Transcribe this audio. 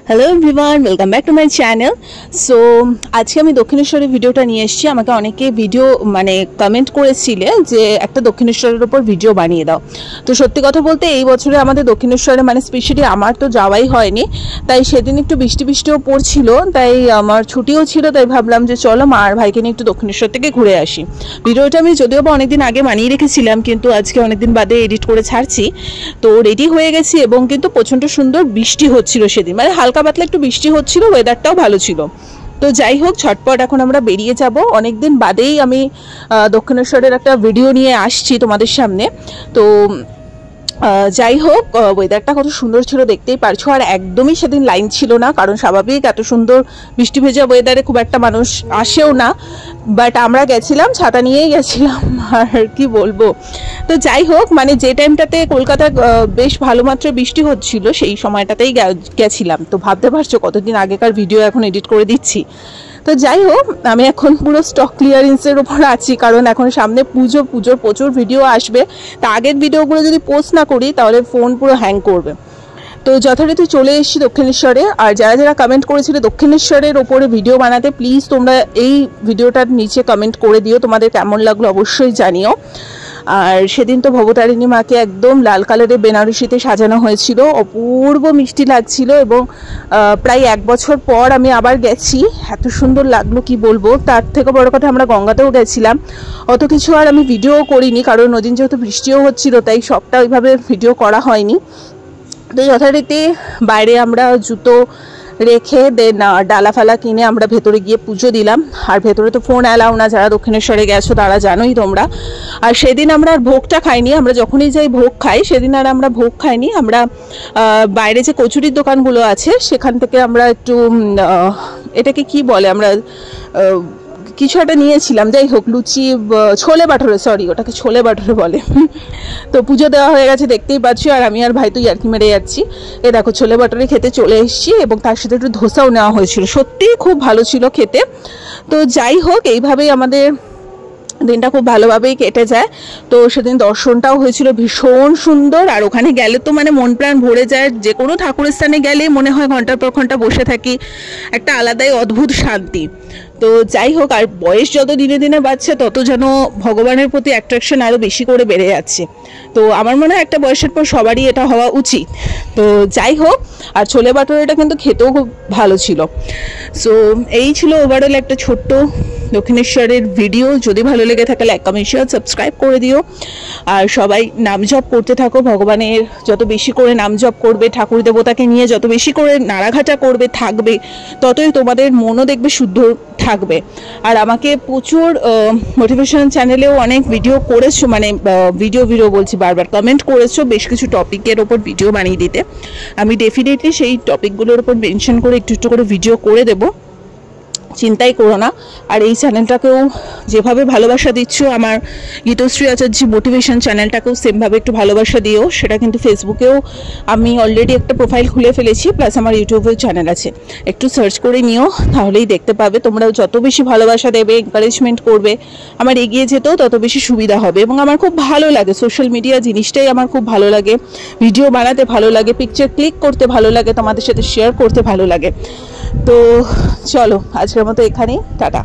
Hello everyone, welcome back to my channel. So আজকে আমি দক্ষিণেশ্বরের ভিডিওটা নিয়ে এসেছি। আমাকে অনেকে ভিডিও কমেন্ট করেছিলে যে একটা দক্ষিণেশ্বরের ওপর ভিডিও বানিয়ে দাও। তো সত্যি কথা বলতে এই বছরে আমাদের দক্ষিণেশ্বরে স্পেশালি আমার তো যাওয়াই হয়নি, তাই সেদিন একটু বৃষ্টিও পড়ছিল, তাই আমার ছুটিও ছিল, তাই ভাবলাম যে চলো মা আর ভাইকে নিয়ে একটু দক্ষিণেশ্বর থেকে ঘুরে আসি। ভিডিওটা আমি যদিও বা অনেকদিন আগে বানিয়ে রেখেছিলাম, কিন্তু আজকে অনেকদিন বাদে এডিট করে ছাড়ছি। তো রেডি হয়ে গেছি এবং কিন্তু প্রচণ্ড সুন্দর বৃষ্টি হচ্ছিল সেদিন, হালকা পাতলা একটু বৃষ্টি হচ্ছিল, ওয়েদারটাও ভালো ছিল। তো যাই হোক, ঝটপট এখন আমরা বেরিয়ে যাব। অনেকদিন বাদেই আমি দক্ষিণেশ্বরের একটা ভিডিও নিয়ে আসছি তোমাদের সামনে। তো যাই হোক, ওয়েদারটা কত সুন্দর ছিল দেখতেই পারছো। আর একদমই সেদিন লাইন ছিল না, কারণ স্বাভাবিক এত সুন্দর বৃষ্টি ভেজা ওয়েদারে খুব একটা মানুষ আসেও না, বাট আমরা গেছিলাম, ছাতা নিয়েই গেছিলাম, আর কি বলবো। তো যাই হোক, যে টাইমটাতে কলকাতায় বেশ ভালো মাত্রায় বৃষ্টি হচ্ছিল সেই সময়টাতেই গেছিলাম। তো ভাবতে পারছো কতদিন আগেকার ভিডিও এখন এডিট করে দিচ্ছি। তো যাই হোক, আমি এখন পুরো স্টক ক্লিয়ারেন্সের ওপর আছি, কারণ এখন সামনে পুজোর প্রচুর ভিডিও আসবে। তা আগের ভিডিওগুলো যদি পোস্ট না করি তাহলে ফোন পুরো হ্যাং করবে। তো যথারীতি চলে এসেছি দক্ষিণেশ্বরে। আর যারা কমেন্ট করেছিল দক্ষিণেশ্বরের ওপরে ভিডিও বানাতে, প্লিজ তোমরা এই ভিডিওটার নিচে কমেন্ট করে দিও তোমাদের কেমন লাগলো, অবশ্যই জানিও। আর সেদিন তো ভবতারিণী মাকে একদম লাল কালারের বেনারসিতে সাজানো হয়েছিল, অপূর্ব মিষ্টি লাগছিল। এবং প্রায় 1 বছর পর আমি আবার গেছি, এত সুন্দর লাগলো কি বলবো। তার থেকে বড় কথা, আমরা গঙ্গাতেও গেছিলাম। অত কিছু আর আমি ভিডিও করিনি, কারণ ওদিন যেহেতু বৃষ্টিও হচ্ছিল, তাই সবটা ওইভাবে ভিডিও করা হয়নি। তো যথারীতি বাইরে আমরা জুতো রেখে দেন ডালা ফালা কিনে আমরা ভেতরে গিয়ে পুজো দিলাম। আর ভেতরে তো ফোন অ্যালাউ না, যারা দক্ষিণেশ্বরে গেছো তারা জানোই তোমরা। আর সেদিন আমরা আর ভোগটা খাইনি, আমরা যখনই যাই ভোগ খাই, সেদিন আর আমরা ভোগ খাইনি। আমরা বাইরে যে কচুরির দোকানগুলো আছে সেখান থেকে আমরা একটু এটাকে কি বলে, আমরা কিছু একটা নিয়েছিলাম, যাই হোক, লুচি, ছোলে বাটরে, সরি ওটাকে ছোলে বাটরে বলে। তো পুজো দেওয়া হয়ে গেছে দেখতেই পাচ্ছি, আর আমি আর ভাই তো ইয়ার্কি মেরে যাচ্ছি। এ দেখো, ছোলে বাটরে খেতে চলে এসেছি, এবং তার সাথে একটু ধোসাও নেওয়া হয়েছিল, সত্যিই খুব ভালো ছিল খেতে। তো যাই হোক, এইভাবেই আমাদের দিনটা খুব ভালোভাবেই কেটে যায়। তো সেদিন দর্শনটাও হয়েছিল ভীষণ সুন্দর। আর ওখানে গেলে তো মন প্রাণ ভরে যায়, যে কোনো ঠাকুরের স্থানে গেলে মনে হয় ঘন্টার পর ঘন্টা বসে থাকি, একটা আলাদাই অদ্ভুত শান্তি। তো যাই হোক, আর বয়স যত দিনে দিনে বাড়ছে তত যেন ভগবানের প্রতি অ্যাট্রাকশন আরও বেশি করে বেড়ে যাচ্ছে। তো আমার মনে হয় একটা বয়সের পর সবারই এটা হওয়া উচিত। তো যাই হোক, আর ছোলে বাটোরাটা কিন্তু খেতেও খুব ভালো ছিল। সো এই ছিল ওভারঅল একটা ছোট্ট দক্ষিণেশ্বরের ভিডিও। যদি ভালো লেগে থাকে লাইক, কমেন্ট, শেয়ার, সাবস্ক্রাইব করে দিও। আর সবাই নাম জপ করতে থাকো, ভগবানের যত বেশি করে নাম জপ করবে, ঠাকুর দেবতাকে নিয়ে যত বেশি করে নাড়াঘাটা থাকবে, ততই তোমাদের মনও দেখবে শুদ্ধ থাকবে। আর আমাকে প্রচুর মোটিভেশন চ্যানেলেও অনেক ভিডিও করেছো, ভিডিও বলছি, বারবার কমেন্ট করেছো বেশ কিছু টপিকের ওপর ভিডিও বানিয়ে দিতে। আমি ডেফিনেটলি সেই টপিকগুলোর ওপর মেনশন করে একটু করে ভিডিও করে দেবো, চিন্তাই করো না। আর এই চ্যানেলটাকেও যেভাবে ভালোবাসা দিচ্ছ, আমার গীতশ্রী আচার্য মোটিভেশন চ্যানেলটাকেও সেমভাবে একটু ভালোবাসা দিও। সেটা কিন্তু ফেসবুকেও আমি অলরেডি একটা প্রোফাইল খুলে ফেলেছি, প্লাস আমার ইউটিউবেও চ্যানেল আছে, একটু সার্চ করে নিও, তাহলেই দেখতে পাবে। তোমরাও যত বেশি ভালোবাসা দেবে, এনকারেজমেন্ট করবে, আমার এগিয়ে যেতেও তত বেশি সুবিধা হবে। এবং আমার খুব ভালো লাগে সোশ্যাল মিডিয়া জিনিসটাই, আমার খুব ভালো লাগে, ভিডিও বানাতে ভালো লাগে, পিকচার ক্লিক করতে ভালো লাগে, তোমাদের সাথে শেয়ার করতে ভালো লাগে। তো চলো, আজকের মতো এখানেই, টাটা।